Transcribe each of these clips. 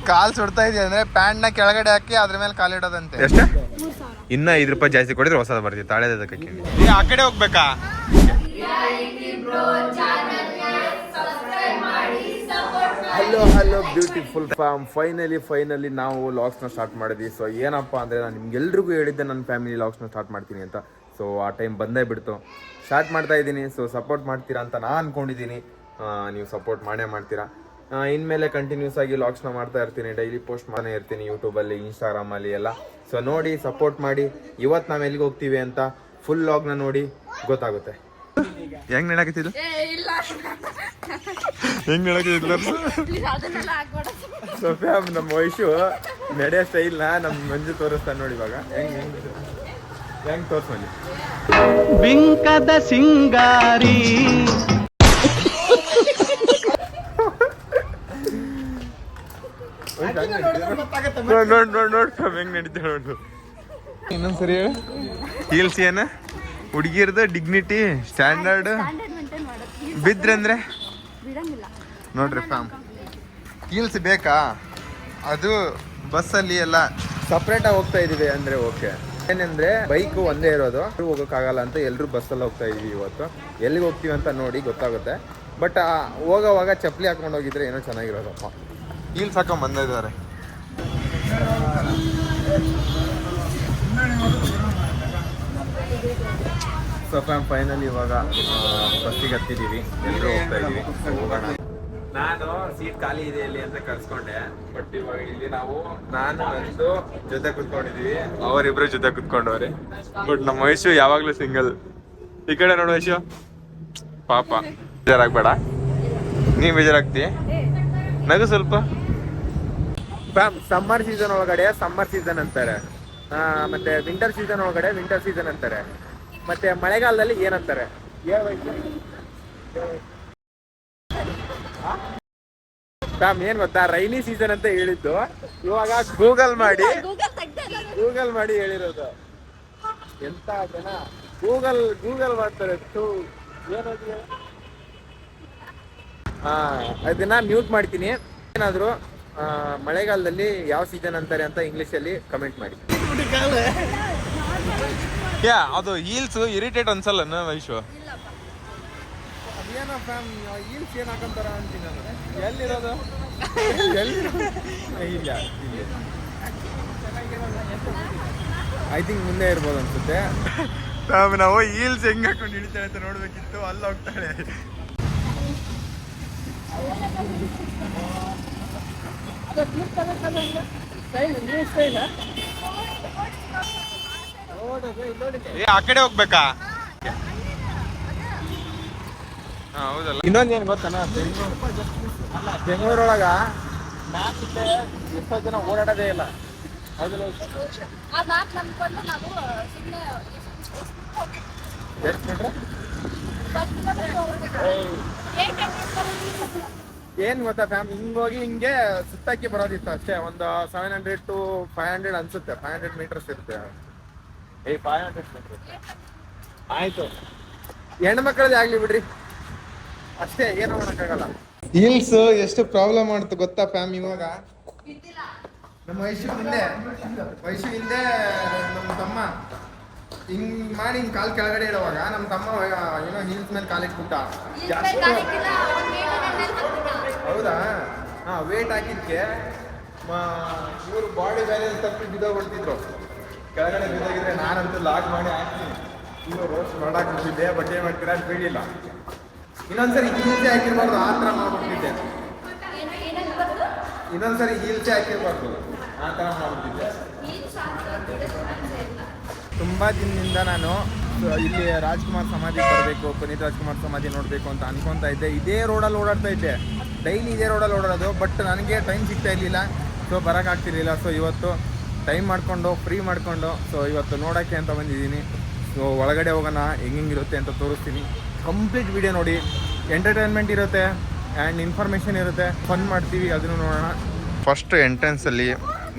ಕಾಲ್ ಸುಡ್ತಾ ಇದೆಯಾ ಅಂದ್ರೆ ಪ್ಯಾಂಟ್ ನ ಕೆಳಗಡೆ ಹಾಕಿ ಅದ್ರ ಮೇಲೆ ಕಾಲಿಡೋದಂತೆ. ಎಷ್ಟೇ? ಇನ್ನ 5 ರೂಪಾಯಿ ಜಾಸ್ತಿ ಕೊಡಿದ್ರೆ ಹೊಸದ ಬರ್ತೀವಿ. ತಾಳೆದಕ್ಕೆ ಆ ಕಡೆ ಹೋಗ್ಬೇಕಾ? Hello beautiful form. ಫೈನಲಿ ನಾವು ಲಾಗ್ಸ್ನ ಸ್ಟಾರ್ಟ್ ಮಾಡಿದ್ವಿ. ಸೊ ಏನಪ್ಪ ಅಂದರೆ ನಾನು ನಿಮ್ಗೆಲ್ರಿಗೂ ಹೇಳಿದ್ದೆ ನನ್ನ ಫ್ಯಾಮಿಲಿ ಲಾಗ್ಸ್ನ ಸ್ಟಾರ್ಟ್ ಮಾಡ್ತೀನಿ ಅಂತ. ಸೊ ಆ ಟೈಮ್ ಬಂದೇ ಬಿಡ್ತು, ಸ್ಟಾರ್ಟ್ ಮಾಡ್ತಾ ಇದ್ದೀನಿ. ಸೊ ಸಪೋರ್ಟ್ ಮಾಡ್ತೀರಾ ಅಂತ ನಾನು ಅಂದ್ಕೊಂಡಿದ್ದೀನಿ. ನೀವು ಸಪೋರ್ಟ್ ಮಾಡೇ ಮಾಡ್ತೀರಾ. ಇನ್ಮೇಲೆ ಕಂಟಿನ್ಯೂಸ್ ಆಗಿ ಲಾಗ್ಸ್ನ ಮಾಡ್ತಾ ಇರ್ತೀನಿ, ಡೈಲಿ ಪೋಸ್ಟ್ ಮಾಡ್ತಾನೆ ಇರ್ತೀನಿ ಯೂಟ್ಯೂಬಲ್ಲಿ, ಇನ್ಸ್ಟಾಗ್ರಾಮಲ್ಲಿ ಎಲ್ಲ. ಸೊ ನೋಡಿ, ಸಪೋರ್ಟ್ ಮಾಡಿ. ಇವತ್ತು ನಾವು ಎಲ್ಲಿಗೆ ಹೋಗ್ತೀವಿ ಅಂತ ಫುಲ್ ಲಾಗ್ನ ನೋಡಿ ಗೊತ್ತಾಗುತ್ತೆ. ಹೆಂಗ್ ನಡಕತ್ತಿದ್ದು ಹೆಂಗ್ ನಡಕತ್ತಿದ್ಲ ಸೋಫಿಯಾ ನಮ್ಮ ವಯಸ್ಸು ನಡೆಯೋ ಸ್ಟೈಲ್ನ ನಮ್ಮ ಮಂಜು ತೋರಿಸ್ತಾನೆ ನೋಡಿ. ಇವಾಗ ಹೆಂಗ್ ತೋರ್ಸಲ್ಲಿ ಬಿಂಕದ ಸಿಂಗಾರಿ ನೋಡ್ ಹೆಂಗ್ ನಡೀತಾಳ ನೋಡು. ಇನ್ನೊಂದ್ಸರಿ ಹೇಳ. ಹೀಲ್ಸ್ ಏನ ಹುಡುಗಿರ್ದು ಡಿಗ್ನಿಟಿ ಸ್ಟ್ಯಾಂಡರ್ಡ್ ಬಿದ್ರಂದ್ರೆ ನೋಡ್ರಿ ಫ್ಯಾಮ್. ಹೀಲ್ಸ್ ಬೇಕಾ? ಅದು ಬಸ್ಸಲ್ಲಿ ಎಲ್ಲ ಸಪ್ರೇಟಾಗಿ ಹೋಗ್ತಾ ಇದೀವಿ ಅಂದ್ರೆ ಓಕೆ. ಏನಂದ್ರೆ ಬೈಕ್ ಒಂದೇ ಇರೋದು, ಹೋಗೋಕ್ಕಾಗಲ್ಲ ಅಂತ ಎಲ್ಲರೂ ಬಸ್ಸಲ್ಲಿ ಹೋಗ್ತಾ ಇದೀವಿ. ಇವತ್ತು ಎಲ್ಲಿಗೆ ಹೋಗ್ತೀವಿ ಅಂತ ನೋಡಿ ಗೊತ್ತಾಗುತ್ತೆ. ಬಟ್ ಹೋಗೋವಾಗ ಚಪ್ಪಲಿ ಹಾಕೊಂಡು ಹೋಗಿದ್ರೆ ಏನೋ ಚೆನ್ನಾಗಿರೋದಪ್ಪ. ಹೀಲ್ಸ್ ಹಾಕೊಂಡ್ ಬಂದಿದ್ದಾರೆ. ಸೊ ಫ್ಯಾಮ್ ಫೈನಲಿ ಇವಾಗ ಬಸ್ಸಿಗೆ ಹತ್ತಿದ್ದೀವಿ, ಎಲ್ಲರೂ ಹೋಗ್ತಾ ಇದ್ದೀವಿ. ಹೋಗೋಣ. ನಾನು ಸೀಟ್ ಖಾಲಿ ಇದೆ ಇಲ್ಲಿ ಅಂತ ಕರ್ಸ್ಕೊಂಡೆ. ಬಟ್ ಇವಾಗ ಇಲ್ಲಿ ನಾನು ನಂದು ಜೊತೆ ಕುತ್ಕೊಂಡಿದೀವಿ, ಅವರಿಬ್ರು ಜೊತೆ ಕುತ್ಕೊಂಡವ್ರೆ. ಬಟ್ ನಮ್ಮ ವಯಸ್ಸು ಯಾವಾಗ್ಲೂ ಸಿಂಗಲ್. ಈ ಕಡೆ ನೋಡು ವಯಸ್ಸು, ಪಾಪ ಬೇಜಾರಾಗ್ಬೇಡ. ನೀ ಬೇಜಾರಾಗ್ತಿ, ನಗು ಸ್ವಲ್ಪ. ಫ್ಯಾಮ್ ಸಮ್ಮರ್ ಸೀಸನ್ ಒಳಗಡೆ ಸಮ್ಮರ್ ಸೀಸನ್ ಅಂತಾರೆ, ಮತ್ತೆ ವಿಂಟರ್ ಸೀಸನ್ ಒಳಗಡೆ ವಿಂಟರ್ ಸೀಸನ್ ಅಂತಾರೆ, ಮತ್ತೆ ಮಳೆಗಾಲದಲ್ಲಿ ಏನಂತಾರೆ? ಫ್ಯಾಮ್ ಏನ್ ಗೊತ್ತಾ, ರೈನಿ ಸೀಸನ್ ಅಂತ ಹೇಳಿದ್ದು ಇವಾಗ ಗೂಗಲ್ ಮಾಡಿ ಹೇಳಿರೋದು. ಎಂತ ಜನ ಗೂಗಲ್ ಮಾಡ್ತಾರೆ. ಅದನ್ನ ಮ್ಯೂಟ್ ಮಾಡ್ತೀನಿ. ಏನಾದ್ರು ಮಳೆಗಾಲದಲ್ಲಿ ಯಾವ ಸೀಸನ್ ಅಂತಾರೆ ಅಂತ ಇಂಗ್ಲಿಷಲ್ಲಿ ಕಮೆಂಟ್ ಮಾಡಿ. ಅದು ಹೀಲ್ಸ್ ಇರಿಟೇಟ್ ಅನ್ಸಲ್ಲ ವಯಸ್ಸು? ಅದೇನೋ ಫ್ಯಾಮ್ ಹೀಲ್ಸ್ ಏನ್ ಹಾಕೊಂತಾರ ಅಂತೀನಿ ನಾನು. ಎಲ್ಲಿರೋದು? ಇಲ್ಲ ಐ ಥಿಂಕ್ ಮುಂದೆ ಇರ್ಬೋದು ಅನ್ಸುತ್ತೆ. ನಾವು ಹೀಲ್ಸ್ ಹೆಂಗ್ ಹಾಕೊಂಡು ಹಿಡಿತಾಳೆ ಅಂತ ನೋಡ್ಬೇಕಿತ್ತು. ಅಲ್ಲಿ ಹೋಗ್ತಾಳೆ. ಆ ಕಡೆ ಹೋಗ್ಬೇಕಾ? ಹೌದಲ್ಲ. ಇನ್ನೊಂದೇನು ಗೊತ್ತಾನ, ಬೆಂಗಳೂರೊಳಗ ಎಷ್ಟೋ ಜನ ಓಡಾಡೋದೇ ಇಲ್ಲ. ಏನ್ ಗೊತ್ತಾ ಫ್ಯಾಮ್, ಹಿಂಗೋಗಿ ಹಿಂಗೆ ಸುತ್ತಾಕಿ ಬರೋದಿತ್ತು ಅಷ್ಟೇ. ಒಂದು 700 to 500 ಅನ್ಸುತ್ತೆ. 500 ಮೀಟರ್ಸ್ ಇರುತ್ತೆ. 500 ಮೀಟರ್ಸ್ ಆಯ್ತು. ಹೆಣ್ಮಕ್ಳದೇ ಆಗ್ಲಿ ಬಿಡ್ರಿ, ಅಷ್ಟೇ, ಏನು ಮಾಡೋಕ್ಕಾಗಲ್ಲ. ಹೀಲ್ಸ್ ಎಷ್ಟು ಪ್ರಾಬ್ಲಮ್ ಮಾಡ್ತು ಗೊತ್ತಾ ಫ್ಯಾಮ್? ಇವಾಗ ನಮ್ಮ ವಯಸ್ಸು ಹಿಂದೆ ನಮ್ಮ ತಮ್ಮ ಹಿಂಗ್ ಮಾಡಿ ಹಿಂಗ್ ಕಾಲ್ ಕೆಳಗಡೆ ಇಡುವಾಗ ನಮ್ಮ ತಮ್ಮ ಏನೋ ಹೀಲ್ಸ್ ಮೇಲೆ ಕಾಲಿಟ್ಬಿಟ್ಟ. ಹೌದಾ? ವೇಟ್ ಹಾಕಿದ್ಕೆ ಇವರು ಬಾಡಿ ಬ್ಯಾಲೆನ್ಸ್ ತಪ್ಪಿ ಬಿದ್ದೋಗ್ಬಿಡ್ತಿದ್ರು. ಕೆಳಗಡೆ ಬಿದ್ದೋಗಿದ್ರೆ ನಾನಂತೂ ಲಾಕ್ ಮಾಡಿ ಹಾಕ್ತೀನಿ. ಇನ್ನು ರೋಸ್ಟ್ ಮಾಡಾಕ್ಬಿಟ್ಟಿದ್ದೆ. ಬಟ್ ಏನ್ ಮಾಡ್ತೀರಾ ಅಂತ ಬೀಳಿಲ್ಲ. ಇನ್ನೊಂದ್ಸರಿ ಹೀಲ್ಸೆ ಹಾಕಿರ್ಬಾರ್ದು, ಆ ಥರ ಮಾಡ್ಬಿಟ್ಟಿದ್ದೆ. ಇನ್ನೊಂದ್ಸರಿ ಹೀಲ್ಸೆ ಹಾಕಿರ್ಬಾರ್ದು, ಆ ಥರ ಮಾಡ್ಬಿಟ್ಟಿದ್ದೆ. ತುಂಬ ದಿನದಿಂದ ನಾನು ಇಲ್ಲಿ ರಾಜ್ಕುಮಾರ್ ಸಮಾಧಿಗೆ ಬರಬೇಕು, ಪುನೀತ್ ರಾಜ್ಕುಮಾರ್ ಸಮಾಧಿ ನೋಡಬೇಕು ಅಂತ ಅನ್ಕೊತಾ ಇದ್ದೆ. ಇದೇ ರೋಡಲ್ಲಿ ಓಡಾಡ್ತಾ ಇದ್ದೆ, ಡೈಲಿ ಇದೇ ರೋಡಲ್ಲಿ ಓಡಾಡೋದು. ಬಟ್ ನನಗೆ ಟೈಮ್ ಸಿಗ್ತಾ ಇರಲಿಲ್ಲ, ಸೊ ಬರೋಕ್ಕಾಗ್ತಿರ್ಲಿಲ್ಲ. ಸೊ ಇವತ್ತು ಟೈಮ್ ಮಾಡಿಕೊಂಡು ಫ್ರೀ ಮಾಡಿಕೊಂಡು ಸೊ ಇವತ್ತು ನೋಡೋಕ್ಕೆ ಅಂತ ಬಂದಿದ್ದೀನಿ. ಸೊ ಒಳಗಡೆ ಹೋಗೋಣ, ಹೆಂಗಿರುತ್ತೆ ಅಂತ ತೋರಿಸ್ತೀನಿ. ಕಂಪ್ಲೀಟ್ ವಿಡಿಯೋ ನೋಡಿ. ಎಂಟರ್ಟೈನ್ಮೆಂಟ್ ಇರುತ್ತೆ ಆ್ಯಂಡ್ ಇನ್ಫಾರ್ಮೇಷನ್ ಇರುತ್ತೆ, ಫನ್ ಮಾಡ್ತೀವಿ, ಅದನ್ನು ನೋಡೋಣ. ಫಸ್ಟ್ ಎಂಟ್ರೆನ್ಸಲ್ಲಿ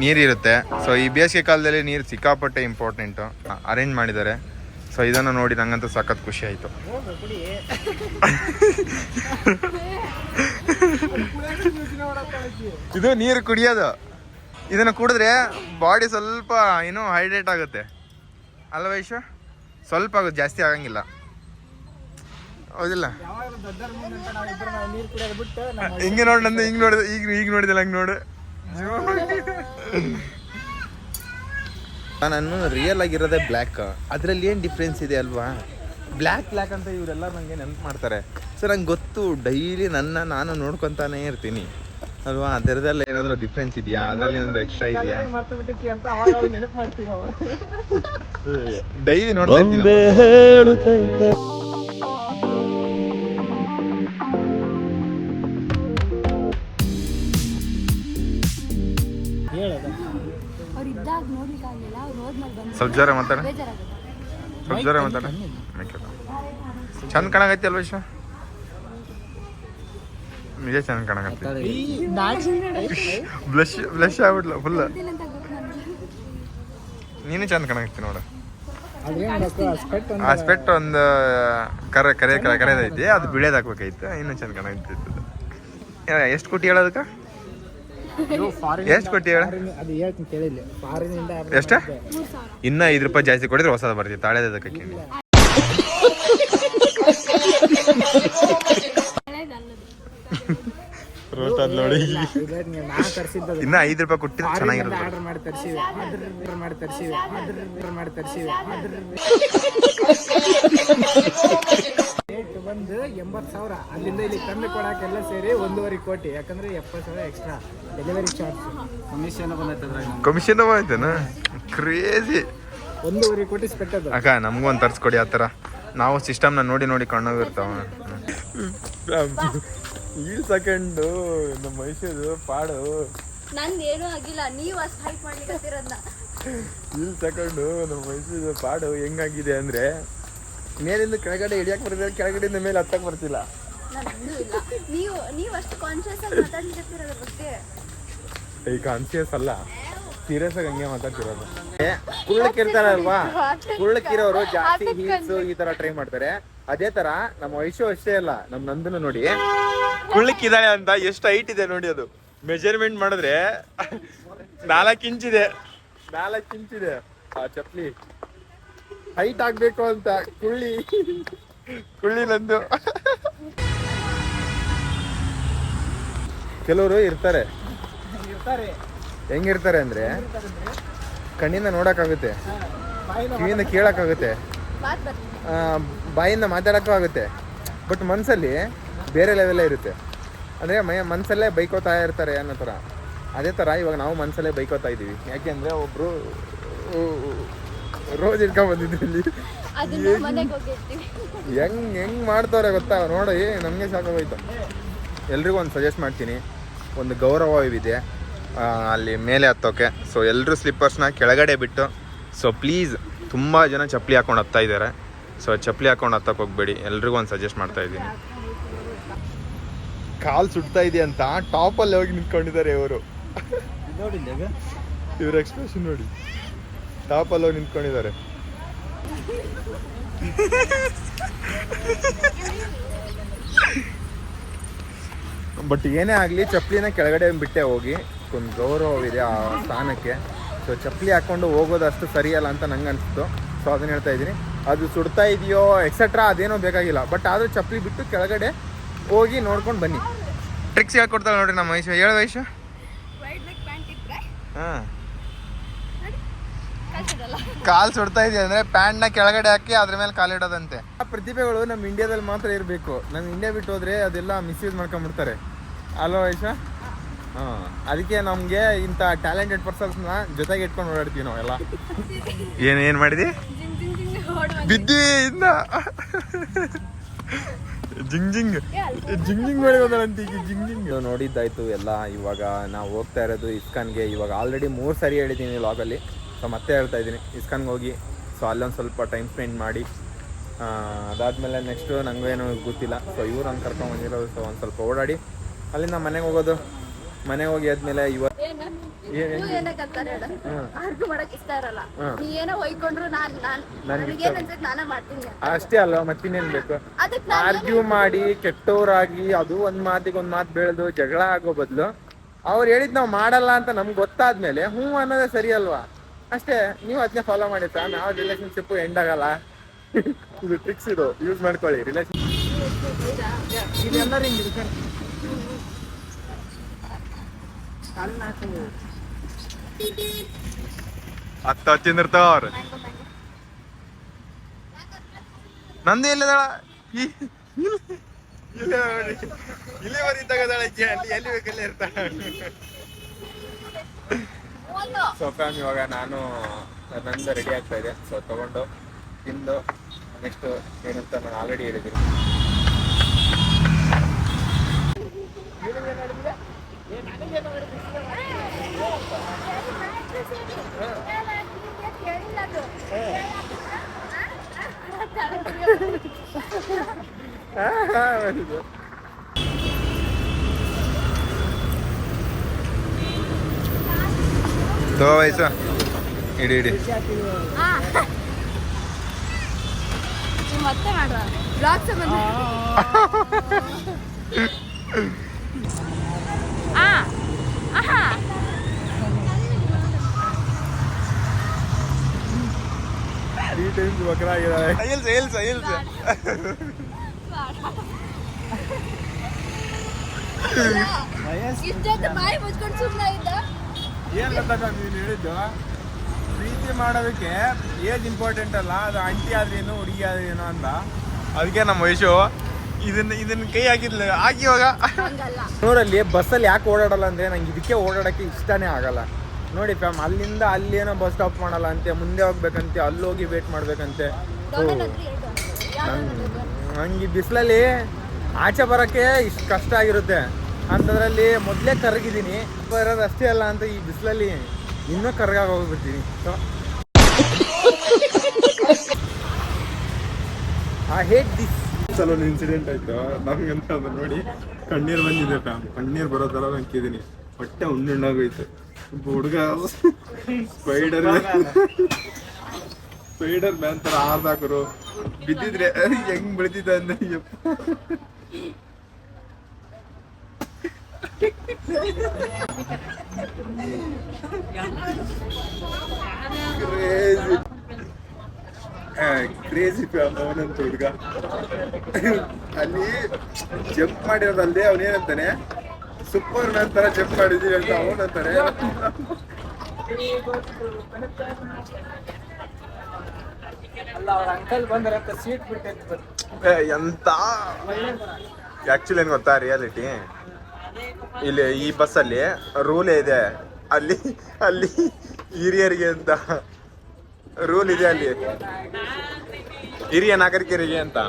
ನೀರಿರುತ್ತೆ. ಸೊ ಈ ಬೇಸಿಗೆ ಕಾಲದಲ್ಲಿ ನೀರು ಸಿಕ್ಕಾಪಟ್ಟೆ ಇಂಪಾರ್ಟೆಂಟು. ಅರೇಂಜ್ ಮಾಡಿದ್ದಾರೆ. ಸೊ ಇದನ್ನು ನೋಡಿ ನಂಗಂತೂ ಸಖತ್ ಖುಷಿ ಆಯಿತು. ಇದು ನೀರು ಕುಡಿಯೋದು, ಇದನ್ನು ಕುಡಿದ್ರೆ ಬಾಡಿ ಸ್ವಲ್ಪ ಏನೋ ಹೈಡ್ರೇಟ್ ಆಗುತ್ತೆ ಅಲ್ವ ವೈಶು? ಸ್ವಲ್ಪ ಆಗುತ್ತೆ, ಜಾಸ್ತಿ ಆಗಂಗಿಲ್ಲ, ಹೌದಿಲ್ಲ? ಹಿಂಗೆ ನೋಡಿ ನಂದು ಹಿಂಗೆ ನೋಡಿದೆ, ಈಗ ನೋಡಿದಲ್ಲ ಹಂಗೆ ನೋಡು. ನಾನು ರಿಯಲ್ ಆಗಿರೋದೇ ಬ್ಲ್ಯಾಕ್, ಅದರಲ್ಲಿ ಏನು ಡಿಫ್ರೆನ್ಸ್ ಇದೆ ಅಲ್ವಾ? ಬ್ಲ್ಯಾಕ್ ಅಂತ ಇವರೆಲ್ಲ ನನಗೆ ನೆನಪು ಮಾಡ್ತಾರೆ. ಸೊ ನಂಗೆ ಗೊತ್ತು, ಡೈಲಿ ನಾನು ನೋಡ್ಕೊತಾನೇ ಇರ್ತೀನಿ ಅಲ್ವಾ? ಅದರದೆಲ್ಲ ಏನಾದರೂ ಡಿಫ್ರೆನ್ಸ್ ಇದೆಯಾ, ಅದರಲ್ಲಿ ಏನಾದರೂ ಎಕ್ಸ್ಟ್ರಾ ಇದೆಯಾ? ಡೈಲಿ ನೋಡ್ತಾ ಇರ್ತೀನಿ. ಸ್ವಲ್ಪ ಜ್ವರ ಮಾತಾಡ, ಚಂದ ಕಾಣಕತ್ತಿ ಅಲ್ವ ವಿಶ್ವ? ನಿಜ ಚಂದ ಕಾಣಕತ್ತಿ. Blush ಆಗ್ಬಿಡ್ಲ full. ನೀನು ಚಂದ ಕಾಣಕತ್ತಿ ನೋಡ. ಆ ಸ್ಪೆಟ್ ಒಂದು ಕರೆದೈತಿ, ಅದು ಬಿಳೇದ್ ಹಾಕ್ಬೇಕಾಯ್ತು, ಇನ್ನೂ ಚಂದ ಕಾಣಕತ್ತಿತ್ತು. ಎಷ್ಟು ಕೊಟ್ಟಿ ಹೇಳೋದಕ್ಕ? ಎಷ್ಟು ಕೊಟ್ಟಿ ಹೇಳ? ಎಷ್ಟ? ಇನ್ನ ₹5 ಜಾಸ್ತಿ ಕೊಡಿದ್ರೆ ಹೊಸದ ಬರ್ತೀವಿ, ತಾಳೆದಕ್ಕೆ ನೋಡಿ. ಇನ್ನ ₹5 ಕೊಟ್ಟಿದ್ರೆ ಚೆನ್ನಾಗಿರುತ್ತೆ. ಬಂದು 80,000, ಅಲ್ಲಿಂದ ಇಲ್ಲಿ ತಂದು ಕೊಡಕ್ಕೆಲ್ಲ ಸೇರಿ 1.5 ಕೋಟಿ. ಯಾಕಂದ್ರೆ 70,000 ಎಕ್ಸ್ಟ್ರಾ ಡೆಲಿವರಿ ಚಾರ್ಜ್, ಕಮಿಷನ್ ಬಂದೈತೇನ? ಕ್ರೇಜಿ. 1.5 ಕೋಟಿ ಸ್ಪೆಟ್ ಅದು. ಅಕ್ಕ ನಮಗೂ ಒಂದು ತರಿಸ್ಕೊಡಿ ಆ ಥರ. ನಾವು ಸಿಸ್ಟಮ್ನ ನೋಡಿ ಕಣ್ಣೋಗಿರ್ತಾವ. ಈ ಸೆಕೆಂಡು ನಮ್ಮ ಮೈಸೂರು ಪಾಡು ನಂದೇನು ಆಗಿಲ್ಲ, ನೀವು ಅಷ್ಟು ಹೈಪ್ ಮಾಡ್ಲಿಕ್ಕೆ. ಈ ಸೆಕೆಂಡು ನಮ್ಮ ಮೈಸೂರು ಪಾಡು ಹೆಂಗಾಗಿದೆ ಅಂದ್ರೆ, ಮೇಲಿಂದ ಕೆಳಗಡೆ ಹಿಡಿಯಕ್ ಬರ್ತಿಲ್ಲ, ಕೆಳಗಡೆಯಿಂದ ಮೇಲೆ ಹತ್ತಕ್ ಬರ್ತಿಲ್ಲ. ನೀವು ಅಷ್ಟು ಕಾನ್ಶಿಯಸ್ ಆಗಿ ಮಾತಾಡ್ಲಿಕ್ಕೆ ಬಗ್ಗೆ. ಈ ಕಾನ್ಶಿಯಸ್ ಅಲ್ಲ, ಸೀರಿಯಸ್ ಆಗಿ ಹಂಗೆ ಮಾತಾಡ್ತಿರೋದು. ಕುಳ್ಳಕ್ಕಿರ್ತಾರಲ್ವಾ, ಕುಳ್ಳಕ್ಕಿರೋರು ಜಾಸ್ತಿ ಹೀಲ್ಸ್ ಈ ತರ ಟ್ರೈ ಮಾಡ್ತಾರೆ. ಅದೇ ತರ ನಮ್ಮ ವಯಸ್ಸು ಅಷ್ಟೇ ಅಲ್ಲ, ನಮ್ ನಂದನು ನೋಡಿ ಕುಳ್ಳಕ್ಕಿದ್ದಾಳೆ ಅಂತ ಎಷ್ಟು ಹೈಟ್ ಇದೆ ನೋಡಿ. ಅದು ಮೆಜರ್ಮೆಂಟ್ ಮಾಡಿದ್ರೆ 4 ಇಂಚಿದೆ. 4 ಇಂಚಿದೆ ಆ ಚಪ್ಲಿ. ಹೈಟ್ ಆಗ್ಬೇಕು ಅಂತ ಕುಳ್ಳಿ ನಂದು. ಕೆಲವರು ಇರ್ತಾರೆ, ಹೆಂಗಿರ್ತಾರೆ ಅಂದ್ರೆ ಕಣ್ಣಿಂದ ನೋಡಕ್ಕಾಗುತ್ತೆ, ಕಿವಿಯಿಂದ ಕೇಳಕ್ಕಾಗುತ್ತೆ, ಬಾಯಿಂದ ಮಾತಾಡಕ್ಕೂ ಆಗುತ್ತೆ, ಬಟ್ ಮನಸ್ಸಲ್ಲಿ ಬೇರೆ ಲೆವೆಲ್ಲೇ ಇರುತ್ತೆ. ಅಂದರೆ ಮನಸ್ಸಲ್ಲೇ ಬೈಕೋತಾ ಇರ್ತಾರೆ ಅನ್ನೋ ಥರ. ಅದೇ ಥರ ಇವಾಗ ನಾವು ಮನಸ್ಸಲ್ಲೇ ಬೈಕೋತಾ ಇದ್ದೀವಿ. ಯಾಕೆಂದರೆ ಒಬ್ಬರು ರೋಜ್ ಇಟ್ಕೊಂಡ್ ಬಂದಿದ್ರು ಇಲ್ಲಿ. ಹೆಂಗ್ ಮಾಡ್ತವ್ರೆ ಗೊತ್ತಾ ನೋಡಿ, ನಮಗೆ ಸಾಕಾಗೋಯ್ತು. ಎಲ್ರಿಗೂ ಒಂದು ಸಜೆಸ್ಟ್ ಮಾಡ್ತೀನಿ, ಒಂದು ಗೌರವವಿದೆ ಅಲ್ಲಿ ಮೇಲೆ ಹತ್ತೋಕೆ. ಸೊ ಎಲ್ಲರೂ ಸ್ಲಿಪ್ಪರ್ಸ್ನ ಕೆಳಗಡೆ ಬಿಟ್ಟು, ಸೊ ಪ್ಲೀಸ್, ತುಂಬ ಜನ ಚಪ್ಪಲಿ ಹಾಕೊಂಡು ಹತ್ತಾ ಇದ್ದಾರೆ. ಸೊ ಚಪ್ಪಲಿ ಹಾಕೊಂಡು ಹತ್ತಕ್ಕೆ ಹೋಗ್ಬೇಡಿ, ಎಲ್ರಿಗೂ ಒಂದು ಸಜೆಸ್ಟ್ ಮಾಡ್ತಾ ಇದ್ದೀನಿ. ಕಾಲು ಸುಡ್ತಾ ಇದೆ ಅಂತ ಟಾಪಲ್ಲಿ ಹೋಗಿ ನಿಂತ್ಕೊಂಡಿದ್ದಾರೆ ಇವರು. ಇವ್ರ ಎಕ್ಸ್ಪ್ರೆಷನ್ ನೋಡಿ, ಟಾಪಲ್ಲಿ ಹೋಗಿ ನಿಂತ್ಕೊಂಡಿದ್ದಾರೆ. ಬಟ್ ಏನೇ ಆಗಲಿ ಚಪ್ಪಲಿನ ಕೆಳಗಡೆ ಬಿಟ್ಟೆ ಹೋಗಿ, ಒಂದು ಗೌರವವಿದೆ ಆ ಸ್ಥಾನಕ್ಕೆ. ಸೊ ಚಪ್ಪಲಿ ಹಾಕ್ಕೊಂಡು ಹೋಗೋದು ಅಷ್ಟು ಸರಿಯಲ್ಲ ಅಂತ ನಂಗೆ ಅನಿಸ್ತು. ಸೊ ಅದನ್ನ ಹೇಳ್ತಾ ಇದ್ದೀನಿ. ಅದು ಸುಡ್ತಾ ಇದೆಯೋ ಎಕ್ಸೆಟ್ರಾ ಅದೇನೋ ಬೇಕಾಗಿಲ್ಲ, ಬಟ್ ಆದರೂ ಚಪ್ಪಲಿ ಬಿಟ್ಟು ಕೆಳಗಡೆ ಹೋಗಿ ನೋಡ್ಕೊಂಡು ಬನ್ನಿ. ಟ್ರಿಕ್ಸ್ ಹೇಳ್ಕೊಡ್ತಾಳೆ ನೋಡ್ರಿ ನಮ್ಮ ವಯಸ್ಸು. ಹೇಳು ವಯಸ್ಸು. ಹಾಂ, ಕಾಲು ಸುಡ್ತಾ ಇದೆಯಾ ಅಂದರೆ ಪ್ಯಾಂಟ್ನ ಕೆಳಗಡೆ ಹಾಕಿ ಅದ್ರ ಮೇಲೆ ಕಾಲಿಡೋದಂತೆ. ಆ ಪ್ರತಿಭೆಗಳು ನಮ್ಮ ಇಂಡಿಯಾದಲ್ಲಿ ಮಾತ್ರ ಇರಬೇಕು. ನಮ್ಮ ಇಂಡಿಯಾ ಬಿಟ್ಟು ಹೋದ್ರೆ ಅದೆಲ್ಲ ಮಿಸ್ಯೂಸ್ ಮಾಡ್ಕೊಂಡ್ಬಿಡ್ತಾರೆ ಅಲ್ವಾ ವಯಸ್ಸು? ಹಾಂ, ಅದಕ್ಕೆ ನಮಗೆ ಇಂಥ ಟ್ಯಾಲೆಂಟೆಡ್ ಪರ್ಸನ್ಸ್ನ ಜೊತೆಗೆ ಇಟ್ಕೊಂಡು ಓಡಾಡ್ತೀವಿ ನಾವೆಲ್ಲ. ಏನು ಮಾಡಿದಿ? ಬಿದ್ದಿ ಇಂದ ಜಿಂಗ್ ಮಾಡಿ ಬಂದಂತ ಜಿಂಗ್ ನೋಡಿದ್ದಾಯ್ತು ಎಲ್ಲ. ಇವಾಗ ನಾವು ಹೋಗ್ತಾ ಇರೋದು ಇಸ್ಕಾನ್ಗೆ. ಇವಾಗ ಆಲ್ರೆಡಿ 3 ಸರಿ ಹೇಳಿದ್ದೀನಿ ಲಾಗಲ್ಲಿ. ಸೊ ಮತ್ತೆ ಹೇಳ್ತಾ ಇದ್ದೀನಿ, ಇಸ್ಕಾನ್ಗೆ ಹೋಗಿ ಸೊ ಅಲ್ಲೊಂದು ಸ್ವಲ್ಪ ಟೈಮ್ ಸ್ಪೆಂಡ್ ಮಾಡಿ, ಅದಾದಮೇಲೆ ನೆಕ್ಸ್ಟು ನನಗೇನು ಗೊತ್ತಿಲ್ಲ. ಸೊ ಇವ್ರು ಹಂಗೆ ಕರ್ಕೊಂಡ್ಬಂದಿರೋದು. ಸೊ ಒಂದು ಸ್ವಲ್ಪ ಓಡಾಡಿ ಅಲ್ಲಿಂದ ಮನೆಗೆ ಹೋಗೋದು. ಮನೆಗೆ ಹೋಗಿ ಆದಮೇಲೆ ನೀವು ಏನಕ್ಕಂತಾರೆ ಹೇಳ ಆರ್ಗ್ಯೂ ಮಾಡಕ್ ಇಷ್ಟ ಇರಲ್ಲ. ನೀ ಏನೋ ಹೊಯ್ಕೊಂಡ್ರು ನನಗೇನ್ ಅನ್ಸುತ್ತೆ ನಾನೇ ಮಾಡ್ತೀನಿ ಅಂತ. ಅಷ್ಟೇ ಅಲ್ವಾ, ಮತ್ತಿನ್ನೇನ್ ಬೇಕು? ಅದಕ್ಕೆ ನಾನು ಆರ್ಗ್ಯೂ ಮಾಡಿ ಕೆಟ್ಟವರಾಗಿ ಅದು ಒಂದ್ ಮಾತಿಗೆ ಒಂದ್ ಮಾತು ಬೆಳೆದು ಜಗಳ ಆಗೋ ಬದಲು ಅವ್ರು ಹೇಳಿದ್ ನಾವು ಮಾಡಲ್ಲ ಅಂತ ನಮ್ಗೆ ಗೊತ್ತಾದ್ಮೇಲೆ ಹ್ಞೂ ಅನ್ನೋದೇ ಸರಿ ಅಲ್ವಾ? ಅಷ್ಟೇ. ನೀವು ಅದನ್ನೇ ಫಾಲೋ ಮಾಡಿ ಫ್ಯಾಮ್. ಯಾವ ರಿಲೇಶನ್ಶಿಪ್ ಎಂಡ್ ಆಗಲ್ಲ. ಇದು ಟ್ರಿಕ್ಸ್, ಇದು ಯೂಸ್ ಮಾಡ್ಕೊಳ್ಳಿ. ರಿಲೇಶನ್ ಇದೆಲ್ಲರೂ ಹಿಂಗಿದೆ ಸರ್. ಹಚ್ಚಿರ್ತಾವ್ರ ನಂದು ಎಲ್ಲಿದಾಳ? ಇಲ್ಲಿ ಬರೀ ತಗದಾಳ. ಎಲ್ಲಿ ಬೇಕಲ್ಲೇ ಇರ್ತಾಳ. ಸೊ ಫ್ಯಾಮ್, ಇವಾಗ ನಾನು ನಂದು ರೆಡಿ ಆಗ್ತಾ ಇದೆ. ಸೊ ತಗೊಂಡು ತಿಂದು ನೆಕ್ಸ್ಟ್ ಏನಂತ ನಾನು ಆಲ್ರೆಡಿ ಹೇಳಿದ್ದೀನಿ. ವಯಸ್ಸ ಇಡಿ ಇಡಿ ಮತ್ತೆ ಮಾಡುವ ಬ್ಲಾಗ್ ಸಂಬಂಧ. ಇಷ್ಟೊತ್ತು ಬಾಯಿ ಮುಚ್ಕೊಂಡು ಸುಮ್ಮನೆ ಇದ್ದ. ಏನ್ ಗೊತ್ತಾಗ ನೀನು ಹೇಳಿದ್ದು, ಪ್ರೀತಿ ಮಾಡೋದಕ್ಕೆ ಏಜ್ ಇಂಪಾರ್ಟೆಂಟ್ ಅಲ್ಲ, ಅದು ಆಂಟಿ ಆದ್ರೇನು ಹುಡುಗಿ ಆದ್ರೇನು ಅಂತ. ಅದಕ್ಕೆ ನಮ್ಮ ವಯಸ್ಸು ಇದನ್ನ ಕೈ ಹಾಕಿದ್ಲು ಹಾಕಿ. ಇವಾಗ ಹಂಗಲ್ಲ. ನೋಡಲ್ಲಿ ಬಸ್ಸಲ್ಲಿ ಯಾಕೆ ಓಡಾಡಲ್ಲ ಅಂದ್ರೆ ನಂಗೆ ಇದಕ್ಕೆ ಓಡಾಡಕ್ಕೆ ಇಷ್ಟನೇ ಆಗಲ್ಲ. ನೋಡಿ ಫ್ಯಾಮ್, ಅಲ್ಲಿಂದ ಅಲ್ಲಿ ಏನೋ ಬಸ್ ಸ್ಟಾಪ್ ಮಾಡಲ್ಲ ಅಂತೆ, ಮುಂದೆ ಹೋಗ್ಬೇಕಂತೆ, ಅಲ್ಲಿ ಹೋಗಿ ವೇಟ್ ಮಾಡ್ಬೇಕಂತೆ. ನಂಗೆ ಬಿಸಿಲಲ್ಲಿ ಆಚೆ ಬರೋಕ್ಕೆ ಇಷ್ಟು ಕಷ್ಟ ಆಗಿರುತ್ತೆ. ಅಂಥದ್ರಲ್ಲಿ ಮೊದಲೇ ಕರಗಿದ್ದೀನಿ, ಬರೋದು ಅಷ್ಟೇ ಅಲ್ಲ ಅಂತ ಈ ಬಿಸಿಲಲ್ಲಿ ಇನ್ನೂ ಕರಗಾಗಿ ಹೋಗ್ಬಿಡ್ತೀನಿ. So I hate this. ಸಲೊಂದು ಇನ್ಸಿಡೆಂಟ್ ಆಯ್ತು ನಮ್ಗಂತ. ಅದು ನೋಡಿ ಕಣ್ಣೀರು ಬಂದಿದೆ ಫ್ಯಾಮ್. ಕಣ್ಣೀರು ಬರೋ ಥರ ಅಂಕಿದ್ದೀನಿ. ಹೊಟ್ಟೆ ಉಣ್ಣಾಗೋಯ್ತು. ಹುಡುಗ ಸ್ಪೈಡರ್ ಮ್ಯಾನ್ ಥರ ಆರ್ದಾಕರು ಬಿದ್ದಿದ್ರೆ ಹೆಂಗ್ ಬೆಳೆದಿದ್ದ ಅಂದ್ರೆ ಕ್ರೇಜಿ ಫ್ಯಾಮ್ ಅವನಂತ ಹುಡುಗ. ಅಲ್ಲಿ ಜಂಪ್ ಮಾಡಿರೋದಲ್ಲದೆ ಅವನೇನಂತಾನೆ, ಸೂಪರ್ ಮ್ಯಾನ್ ತರ ಜಂಪ್ ಮಾಡಿದೀವಿ ಅಂತ ಅವನಂತಾನೆ. ಎಂತ ಆಕ್ಚುಲಿ ಏನ್ ಗೊತ್ತಾ, ರಿಯಾಲಿಟಿ ಇಲ್ಲಿ ಈ ಬಸ್ಸಲ್ಲಿ ರೂಲೇ ಇದೆ. ಅಲ್ಲಿ ಅಲ್ಲಿ ಹಿರಿಯರಿಗೆ ಅಂತ ರೂಲ್ ಇದೆ. ಅಲ್ಲಿ ಹಿರಿಯ ನಾಗರಿಕರಿಗೆ ಅಂತ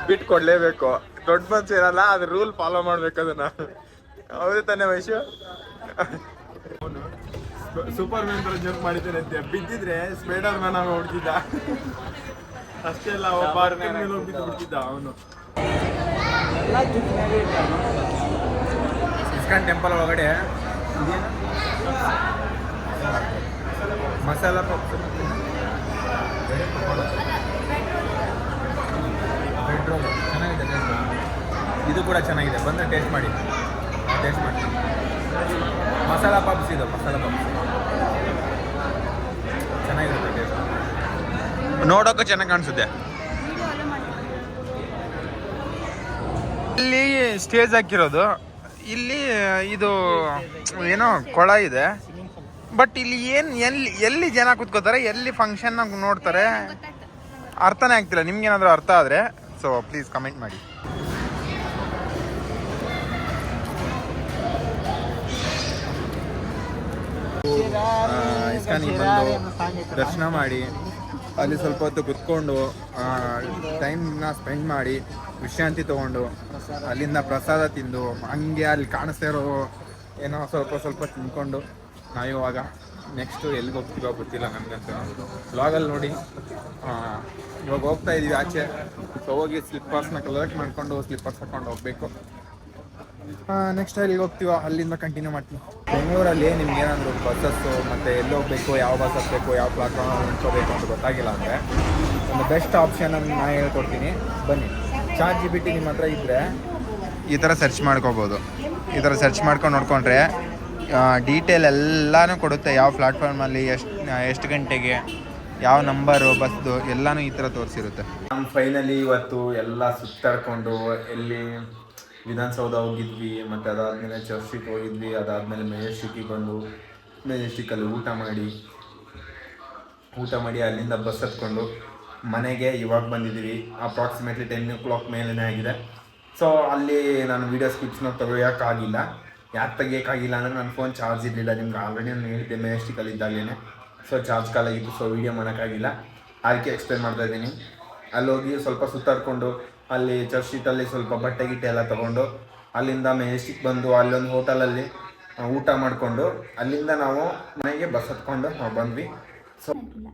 ಬಿಟ್ಟು ಕೊಡ್ಲೇಬೇಕು. ದೊಡ್ಡ ಮನ್ಸು ಇರಲ್ಲ, ಅದು ರೂಲ್ ಫಾಲೋ ಮಾಡ್ಬೇಕು. ಅದನ್ನ ಹೌದು ತಾನೇ ವಯಸ್ಸು? ಸೂಪರ್ ಮ್ಯಾನ್ ತರ ಜಂಪ್ ಮಾಡಿದ್ದೇನೆ ಅಂತ ಬಿದ್ದಿದ್ರೆ ಸ್ಪೈಡರ್ ಮ್ಯಾನ್ ಆಗ ಹೊಡ್ತಿದ್ದ. ಅಷ್ಟೇ ಅಲ್ಲ, ಒಬ್ಬ ಮೇಲೆ ಹೋಗ್ಬಿದ್ದು ಬಿಡ್ತಿದ್ದ ಅವನು. ಇಸ್ಕಾನ್ ಟೆಂಪಲ್ ಒಳಗಡೆ ಮಸಾಲ ಪಪ್ಸ್, ಬ್ರೆಡ್ ರೋಲ್ ಚೆನ್ನಾಗಿದೆ. ಇದು ಕೂಡ ಚೆನ್ನಾಗಿದೆ, ಬಂದರೆ ಟೇಸ್ಟ್ ಮಾಡಿ. ಮಸಾಲ ಪಪ್ಸ್, ಇದು ಮಸಾಲ ಪಪ್ಸ್ ಚೆನ್ನಾಗಿರುತ್ತೆ. ಟೇಸ್ಟ್ ನೋಡೋಕ್ಕೂ ಚೆನ್ನಾಗಿ ಕಾಣಿಸುತ್ತೆ. ಇಲ್ಲಿ ಸ್ಟೇಜ್ ಹಾಕಿರೋದು, ಇಲ್ಲಿ ಇದು ಏನೋ ಕೊಳ ಇದೆ. ಬಟ್ ಇಲ್ಲಿ ಎಲ್ಲಿ ಜನ ಕೂತ್ಕೋತಾರೆ, ಎಲ್ಲಿ ಫಂಕ್ಷನ್ ನೋಡ್ತಾರೆ ಅರ್ಥನೇ ಆಗ್ತಿಲ್ಲ. ನಿಮ್ಗೇನಾದರೂ ಅರ್ಥ ಆದರೆ ಸೊ ಪ್ಲೀಸ್ ಕಮೆಂಟ್ ಮಾಡಿ. ಇಸ್ಕಾನಿಗೆ ಬಂದು ದರ್ಶನ ಮಾಡಿ ಅಲ್ಲಿ ಸ್ವಲ್ಪ ಹೊತ್ತು ಕುತ್ಕೊಂಡು ಟೈಮ್ನ ಸ್ಪೆಂಡ್ ಮಾಡಿ ವಿಶ್ರಾಂತಿ ತೊಗೊಂಡು ಅಲ್ಲಿಂದ ಪ್ರಸಾದ ತಿಂದು ಹಂಗೆ ಅಲ್ಲಿ ಕಾಣಿಸ್ತಾ ಇರೋ ಏನೋ ಸ್ವಲ್ಪ ತಿನ್ಕೊಂಡು ನಾವಿವಾಗ ನೆಕ್ಸ್ಟು ಎಲ್ಲಿಗೆ ಹೋಗ್ತೀವೋ ಗೊತ್ತಿಲ್ಲ ನನಗಂತೂ. ಬ್ಲಾಗಲ್ಲಿ ನೋಡಿ ಇವಾಗ ಹೋಗ್ತಾ ಇದ್ದೀವಿ ಆಚೆ. ಸೊ ಹೋಗಿ ಸ್ಲಿಪ್ಪರ್ಸ್ನ ಕಲೆಕ್ಟ್ ಮಾಡಿಕೊಂಡು ಸ್ಲಿಪ್ಪರ್ಸ್ ಹಾಕೊಂಡು ಹೋಗಬೇಕು. ನೆಕ್ಸ್ಟ್ ಎಲ್ಲಿಗೆ ಹೋಗ್ತೀವೋ ಅಲ್ಲಿಂದ ಕಂಟಿನ್ಯೂ ಮಾಡ್ತೀವಿ. ಬೆಂಗಳೂರಲ್ಲಿ ನಿಮ್ಗೆ ಏನಾದರೂ ಬಸ್ಸಸ್ಸು ಮತ್ತು ಎಲ್ಲಿ ಹೋಗಬೇಕು, ಯಾವ ಬಸ್ ಹತ್ತಬೇಕು, ಯಾವ ಪ್ಲಾಟ್ಫಾರ್ಮ್ ನಿಂತ್ಕೋಬೇಕು ಅಂತ ಗೊತ್ತಾಗಿಲ್ಲ ಅಂದರೆ ಒಂದು ಬೆಸ್ಟ್ ಆಪ್ಷನ್ ನಾನು ಹೇಳ್ಕೊಡ್ತೀನಿ. ಬನ್ನಿ, ChatGPT ನಿಮ್ಮ ಹತ್ರ ಇದ್ದರೆ ಈ ಥರ ಸರ್ಚ್ ಮಾಡ್ಕೋಬೋದು. ಈ ಥರ ಸರ್ಚ್ ಮಾಡ್ಕೊಂಡು ನೋಡ್ಕೊಂಡ್ರೆ ಡೀಟೇಲ್ ಎಲ್ಲನೂ ಕೊಡುತ್ತೆ. ಯಾವ ಪ್ಲಾಟ್ಫಾರ್ಮಲ್ಲಿ ಎಷ್ಟು ಗಂಟೆಗೆ ಯಾವ ನಂಬರು ಬಸ್ದು ಎಲ್ಲನೂ ಈ ಥರ ತೋರಿಸಿರುತ್ತೆ. ನಮ್ಮ ಫೈನಲಿ ಇವತ್ತು ಎಲ್ಲ ಸುತ್ತಾಡ್ಕೊಂಡು ಎಲ್ಲಿ ವಿಧಾನಸೌಧ ಹೋಗಿದ್ವಿ, ಮತ್ತು ಅದಾದಮೇಲೆ ಚರ್ಚಿಗೆ ಹೋಗಿದ್ವಿ, ಅದಾದಮೇಲೆ ಮೆಜೆಸ್ಟಿಕ್ಕಿಗೆ ಬಂದು ಮೆಜೆಸ್ಟಿಕ್ಕಲ್ಲಿ ಊಟ ಮಾಡಿ ಅಲ್ಲಿಂದ ಬಸ್ ಹತ್ಕೊಂಡು ಮನೆಗೆ ಇವಾಗ ಬಂದಿದ್ದೀವಿ. ಅಪ್ರಾಕ್ಸಿಮೇಟ್ಲಿ 10 o'clock ಮೇಲೇ ಆಗಿದೆ. ಸೊ ಅಲ್ಲಿ ನಾನು ವೀಡಿಯೋಸ್ ಕ್ಲಿಪ್ಸ್ನ ತೆಗಿಯೋಕ್ಕಾಗಿಲ್ಲ. ಯಾಕೆ ತೆಗಿಯೋಕ್ಕಾಗಿಲ್ಲ ಅಂದರೆ ನನ್ನ ಫೋನ್ ಚಾರ್ಜ್ ಇರಲಿಲ್ಲ. ನಿಮ್ಗೆ ಆಲ್ರೆಡಿ ನಾನು ಹೇಳಿದ್ದೆ ಮೆಜೆಸ್ಟಿಕಲ್ಲಿ ಇದ್ದಾಗಲೇ. ಸೊ ಚಾರ್ಜ್ ಕಾಲಾಗಿತ್ತು, ಸೊ ವೀಡಿಯೋ ಮಾಡೋಕ್ಕಾಗಿಲ್ಲ. ಅದಕ್ಕೆ ಎಕ್ಸ್ಪ್ಲೇನ್ ಮಾಡ್ತಾಯಿದ್ದೀನಿ. ಅಲ್ಲಿ ಹೋಗಿ ಸ್ವಲ್ಪ ಸುತ್ತಾಡಿಕೊಂಡು ಅಲ್ಲಿ ಚರ್ಚ್ ಸ್ಟ್ರೀಟಲ್ಲಿ ಸ್ವಲ್ಪ ಬಟ್ಟೆ ಗಿಟ್ಟೆ ಎಲ್ಲ ತೊಗೊಂಡು ಅಲ್ಲಿಂದ ಮೆಜೆಸ್ಟಿಕ್ ಬಂದು ಅಲ್ಲೊಂದು ಹೋಟೆಲಲ್ಲಿ ಊಟ ಮಾಡಿಕೊಂಡು ಅಲ್ಲಿಂದ ನಾವು ಮನೆಗೆ ಬಸ್ ಹತ್ಕೊಂಡು ನಾವು ಬಂದ್ವಿ. ಸೊ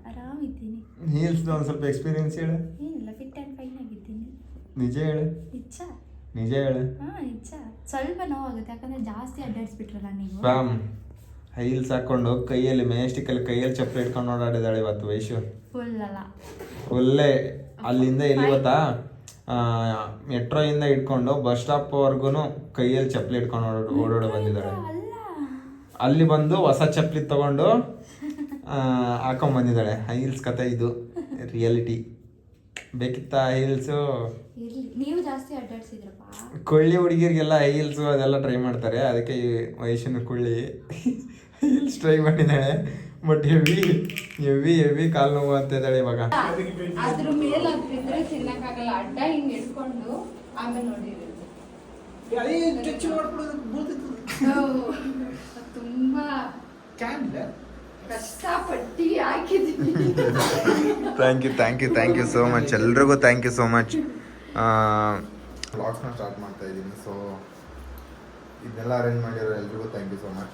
ಆರಾಮಿದ್ದೀನಿ. ಹೀಲ್ಸ್ದು ಒಂದು ಸ್ವಲ್ಪ ಎಕ್ಸ್ಪೀರಿಯನ್ಸ್ ಹೇಳು. ಏನಿಲ್ಲ, ಫಿಟ್ ಆ್ಯಂಡ್ ಫೈನ್ ಆಗಿದ್ದೀನಿ. ನಿಜ ಹೇಳು. ನಿಜ ಹೇಳು. ನಿಜ. ಸ್ವಲ್ಪ ನೋವಾಗುತ್ತೆ ಯಾಕಂದರೆ ಜಾಸ್ತಿ ಅಡ್ಡಾಡಿಸ್ಬಿಟ್ರಲ್ಲ ನೀವು. ರಾಮ್ ಹೀಲ್ಸ್ ಹಾಕ್ಕೊಂಡು ಕೈಯಲ್ಲಿ ಮೆಜೆಸ್ಟಿಕಲ್ಲಿ ಕೈಯಲ್ಲಿ ಚಪ್ಪಲಿ ಇಟ್ಕೊಂಡು ಓಡಾಡಿದಾಳೆ ಇವತ್ತು ವೈಶು. ಫುಲ್ಲೇ ಅಲ್ಲಿಂದ ಎಲ್ಲಿ ಗೊತ್ತಾ, ಮೆಟ್ರೋಯಿಂದ ಇಟ್ಕೊಂಡು ಬಸ್ ಸ್ಟಾಪ್ವರೆಗೂ ಕೈಯಲ್ಲಿ ಚಪ್ಪಲಿ ಇಟ್ಕೊಂಡು ಓಡಾಡೋ ಬಂದಿದ್ದಾಳೆ. ಅಲ್ಲಿ ಬಂದು ಹೊಸ ಚಪ್ಪಲಿ ತಗೊಂಡು ಹಾಕೊಂಡ್ಬಂದಿದ್ದಾಳೆ. ಹೀಲ್ಸ್ ಕತೆ ಇದು ರಿಯಾಲಿಟಿ. ಬೇಕಿತ್ತಾ ಹೀಲ್ಸು? ನೀವು ಜಾಸ್ತಿ ಅಡ್ಡಾಡ್ಸಿದ್ರಪ್ಪ. ಕೊಳ್ಳಿ ಹುಡುಗಿರಿಗೆಲ್ಲ ಹೀಲ್ಸು ಅದೆಲ್ಲ ಟ್ರೈ ಮಾಡ್ತಾರೆ. ಅದಕ್ಕೆ ಈ ವಯಸ್ಸಿನ ಕೊಳ್ಳಿ ಹೀಲ್ಸ್ ಟ್ರೈ ಮಾಡಿದ್ದಾಳೆ. ಬಟ್ ಹೆವಿ ಕಾಲು ನೋವು ಅಂತ ಇದ್ದಾಳೆ ಇವಾಗ. ಅದ್ರ ಮೇಲೆ ಅದ್ರಿದ್ರೆ ತಿನ್ನಕ್ಕಾಗಲ್ಲ. ಅಡ್ಡ ಹಿಂಗ್ ಇಟ್ಕೊಂಡು ಆಮೇಲೆ ನೋಡಿರೋದು ತುಂಬಾ ಕಷ್ಟಪಟ್ಟು ಹಾಕಿದ್ದೀನಿ. Thank you so much. ಎಲ್ರಿಗೂ ಥ್ಯಾಂಕ್ ಯು ಸೋ ಮಚ್. ವ್ಲಾಗ್ಸ್ನ ಸ್ಟಾರ್ಟ್ ಮಾಡ್ತಾ ಇದ್ದೀನಿ. ಸೊ ಇದನ್ನೆಲ್ಲ ಅರೇಂಜ್ ಮಾಡಿರೋ ಎಲ್ರಿಗೂ ಥ್ಯಾಂಕ್ ಯು ಸೋ ಮಚ್.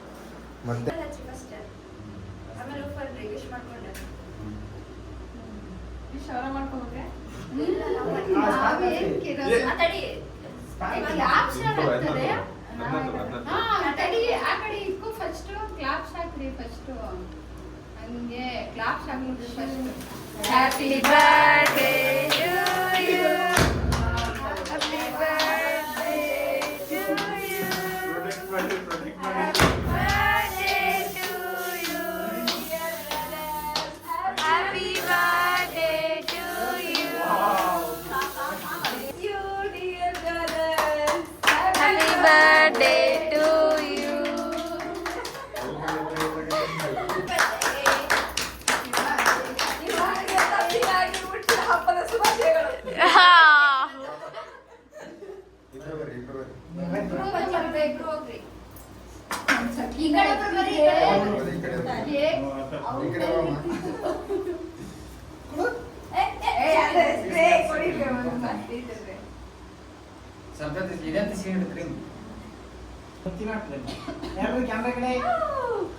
ಮತ್ತೆ happy birthday to you. Happy birthday to you. Happy birthday to you. Happy birthday to you. You dear brothers, happy birthday to you.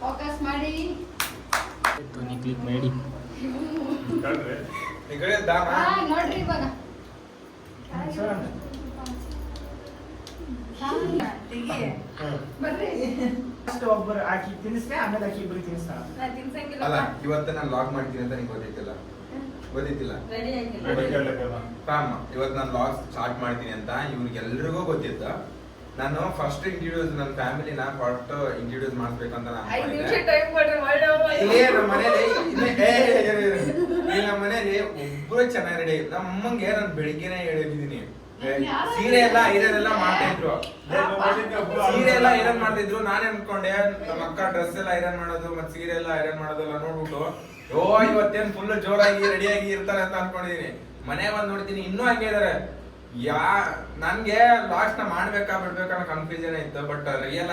Focus ಮಾಡಿ click ಮಾಡಿ ನೋಡ್ರಿ ಇವಾಗ. ಒಬ್ಬರು ಹಾಕಿ ತಿನ್ನಿಸ್ತೆ, ಆಮೇಲೆ ಹಾಕಿ ಇಬ್ರು ತಿನ್ನಿಸ್ತಾಳ. ಅಲ್ಲ ಇವತ್ತು ನಾನು ಲಾಗ್ ಮಾಡ್ತೀನಿ ಅಂತ ನಿಂಗೆ ಗೊತ್ತಿತ್ತಿಲ್ಲ. ಇವತ್ತು ನಾನು ಲಾಗ್ ಸ್ಟಾರ್ಟ್ ಮಾಡ್ತೀನಿ ಅಂತ ಇವ್ರಿಗೆಲ್ರಿಗೂ ಗೊತ್ತಿತ್ತು. ನಾನು ಫಸ್ಟ್ ಇಂಟ್ರೊಡ್ಯೂಸ್ ನನ್ನ ಫ್ಯಾಮಿಲಿನ ಫಸ್ಟ್ ಇಂಟ್ರೊಡ್ಯೂಸ್ ಮಾಡ್ಬೇಕು ಅಂತ ನಾನು ನಮ್ಮ ಮನೇಲಿ ಒಬ್ರು ಚೆನ್ನಾಗಿ ರೆಡಿ. ನಮ್ಮ ಅಮ್ಮಂಗೆ ನಾನು ಬೆಳಿಗ್ಗೆನೆ ಹೇಳಿದ್ದೀನಿ, ಸೀರೆ ಎಲ್ಲ ಐರನ್ ಎಲ್ಲ ಮಾಡ್ತಾ ಇದ್ರು. ಸೀರೆ ಎಲ್ಲ ಐರನ್ ಮಾಡ್ತಿದ್ರು. ನಾನೇ ಅನ್ಕೊಂಡೆ ನಮ್ಮ ಅಕ್ಕ ಡ್ರೆಸ್ ಎಲ್ಲ ಐರನ್ ಮಾಡೋದು ಮತ್ತೆ ಸೀರೆ ಎಲ್ಲ ಐರನ್ ಮಾಡೋದೆಲ್ಲ ನೋಡ್ಬಿಟ್ಟು ಇವತ್ತೇನ್ ಫುಲ್ ಜೋರಾಗಿ ರೆಡಿಯಾಗಿ ಇರ್ತಾರೆ ಅಂತ ಅನ್ಕೊಂಡಿದೀನಿ. ಮನೆ ಬಂದ್ ನೋಡ್ತೀನಿ ಇನ್ನೂ ಹಂಗೆ ಇದಾರೆ. ನನ್ಗೆ ಲಾಸ್ಟ್ ನ ಮಾಡ್ಬೇಕಾ ಬಿಡ್ಬೇಕಾ ಕನ್ಫ್ಯೂಷನ್ ಇತ್ತು. ಬಟ್ ರಿಯಲ್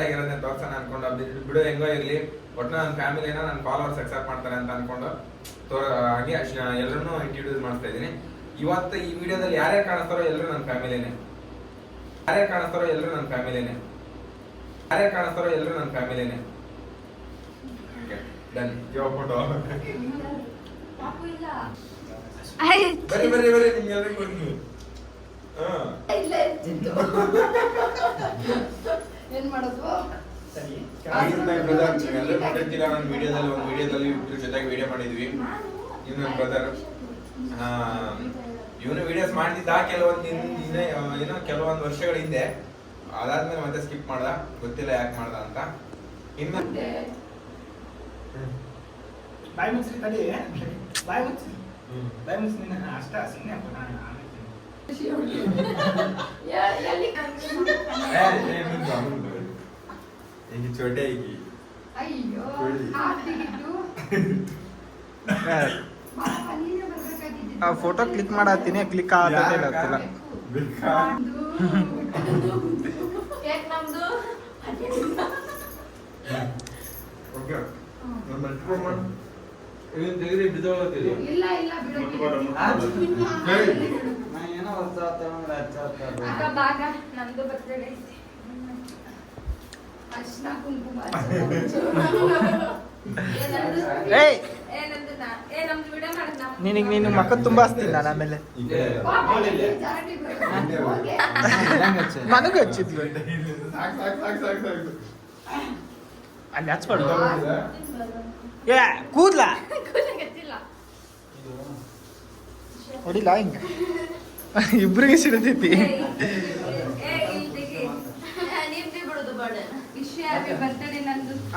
ಆಗಿರೋದನ್ನ ತೋರ್ಸೋಣ ಅನ್ಕೊಂಡು ಬಿಡು ಹೆಂಗೋ ಇರ್ಲಿ, ಒಟ್ಟು ನನ್ನ ಫ್ಯಾಮಿಲಿನ ನನ್ನ ಫಾಲೋವರ್ಸ್ ಅಕ್ಸೆಪ್ಟ್ ಮಾಡ್ತಾರೆ ಅಂತ ಅನ್ಕೊಂಡು ಹಾಗೆ ಎಲ್ಲರನ್ನೂ ಇಂಟ್ರೊಡ್ಯೂಸ್ ಮಾಡ್ತಾ ಇದೀನಿ. ಇವತ್ತು ಈ ವಿಡಿಯೋದಲ್ಲಿ ಯಾರ್ಯಾರು ಕಾಣಿಸ್ತಾರೋ ಎಲ್ಲರೂ ನನ್ನ ಫ್ಯಾಮಿಲಿನೇ. ಡನ್. ಪಾಪು ಇಲ್ಲ. ಬರ್ರಿ ನಿಮ್ಗೆಲ್ಲರಿಗೂ ಕೊಡ್ತೀನಿ. ಇಲ್ಲ ಇರ್ತಿತ್ತು. ಏನ್ ಮಾಡೋದು? ಸರಿ ಎಲ್ಲರೂ ನೋಡಿರ್ತೀರ ನನ್ನ ವಿಡಿಯೋದಲ್ಲಿ ಇವ್ರ ಜೊತೆಗೆ ವಿಡಿಯೋ ಮಾಡಿದ್ವಿ. ಇನ್ನು ನನ್ನ ಬ್ರದರ್ ಇವನು ವಿಡಿಯೋಸ್ ಮಾಡ್ತಿದ್ದ ಕೆಲವೊಂದು ವರ್ಷಗಳ ಹಿಂದೆ. ಅದಾದ್ಮೇಲೆ ಮತ್ತೆ ಸ್ಕಿಪ್ ಮಾಡ್ದ, ಗೊತ್ತಿಲ್ಲ ಯಾಕೆ ಮಾಡ್ದ ಅಂತ. ಇನ್ನು ಬಾಯಿ ಮುಚ್ಚ್ರಿ ತಡಿ. ಬಾಯಿ ಮುಚ್ಚಿ ನಿನ್ನ ಅಷ್ಟ ಸುಮ್ಮನೆ ಹಿಂಗೆ ಚೋಟೆ ಈಗ ಅಯ್ಯೋ ಆ ಫೋಟೋ ಕ್ಲಿಕ್ ಮಾಡತ್ತೀನಿ, ಕ್ಲಿಕ್ ಆಗತ್ತಿಲ್ಲ. ಕೇಕ್ ನಮ್ದು ಇಲ್ಲ ಇಲ್ಲ ಅಕ್ಕ ಬಾಗ ನಮ್ದು ಬರ್ತಡೇ ಐತಿ. ಅರ್ಶಿನ ಕುಂಕುಮ ನಿನಗೆ ನೀನು ಮಕ್ಕ ತುಂಬಾ ಹಚ್ತೀನಿ ನಾನು ಆಮೇಲೆ. ನನಗೂ ಹಚ್ಚಿದ್ಲು. ಅಲ್ಲಿ ಹಚ್ಬಾರ್ದು. ಏ ಕೂದ್ಲ ಹೊಡಿಲ್ಲ ಹಿಂಗ ಇಬ್ರಿಗೆ ಸಿಡತೈತಿ.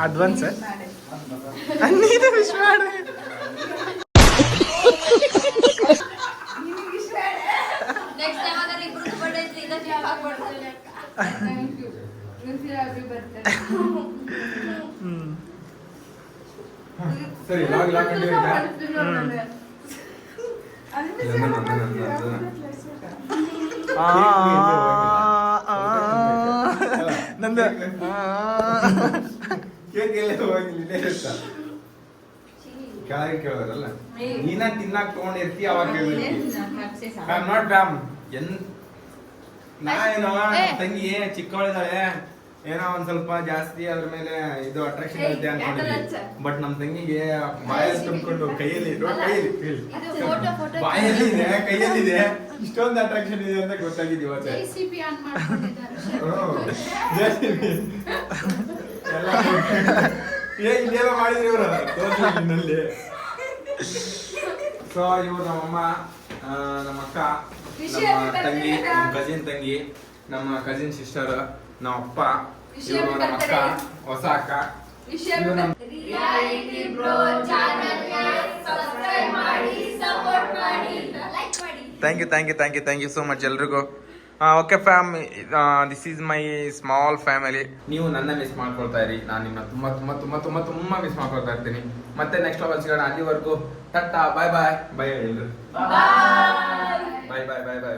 ಅಡ್ವಾನ್ಸ್ ನೀನು ವಿಶ್ ಮಾಡು. ಸರಿ ನಂದು ಕೆಳಗೆ ಕೇಳೋದಲ್ಲ, ನೀನ ತಿನ್ನಾಕ್ ತಗೊಂಡಿರ್ತಿ ಅವಾಗ ನಾಟ್ ಬ್ಯಾಮ್. ಏನೋ ತಂಗಿ ಚಿಕ್ಕವಳಿದಾಳೆ, ಏನೋ ಒಂದ್ ಸ್ವಲ್ಪ ಜಾಸ್ತಿ ಅದ್ರ ಮೇಲೆ ಇದು ಅಟ್ರಾಕ್ಷನ್ ಇರುತ್ತೆ ಅನ್ಕೊಂಡಿದ್ವಿ. ಬಟ್ ನಮ್ ತಂಗಿಗೆ ಬಾಯಲ್ಲಿ ತುಂಬಿಕೊಂಡು ಕೈಯಲ್ಲಿ ಬಾಯಲ್ಲಿ ಇದೆ, ಕೈಯಲ್ಲಿ ಇದೆ, ಇಷ್ಟೊಂದು ಅಟ್ರಾಕ್ಷನ್ ಇದೆ ಅಂತ ಗೊತ್ತಾಗಿದ್ದು ಇವತ್ತೆ. ಇಲ್ಲೆಲ್ಲ ಮಾಡಿದ್ರಿ ಇವರು ತೋರಿಸಿನಲ್ಲಿ. ಸೊ ಇವ್ರು ನಮ್ಮಮ್ಮ, ನಮ್ಮ ಅಕ್ಕ, ನಮ್ಮ ತಂಗಿ, ನಮ್ಮ ಕಸಿನ್ ತಂಗಿ, ನಮ್ಮ ಕಸಿನ್ ಸಿಸ್ಟರ್, ನಮ್ಮ ಅಪ್ಪ, ಇವರು ನಮ್ಮ ಅಕ್ಕ, ಹೊಸ ಅಕ್ಕ. ಥ್ಯಾಂಕ್ ಯು ಸೋ ಮಚ್ ಎಲ್ರಿಗೂ. Okay fam, this is my small family. ನೀವು ನನ್ನ ಮಿಸ್ ಮಾಡ್ಕೊಳ್ತಾ ಇರಿ, ನಾನು ನಿಮ್ಮನ್ನ ತುಂಬಾ ತುಂಬಾ ತುಂಬಾ ತುಂಬಾ ತುಂಬಾ ಮಿಸ್ ಮಾಡ್ಕೊಳ್ತಾ ಇರ್ತೀನಿ. ಮತ್ತೆ ನೆಕ್ಸ್ಟ್ ಲೆವೆಲ್ ಸಿಗೋಣ. ಅಲ್ಲಿವರೆಗೂ ಟಟ್ಟಾ, ಬಾಯ್ ಬಾಯ್. ಬಾಯ್ ಎಲ್ರು, ಬಾಯ್ ಬಾಯ್ ಬಾಯ್ ಬಾಯ್.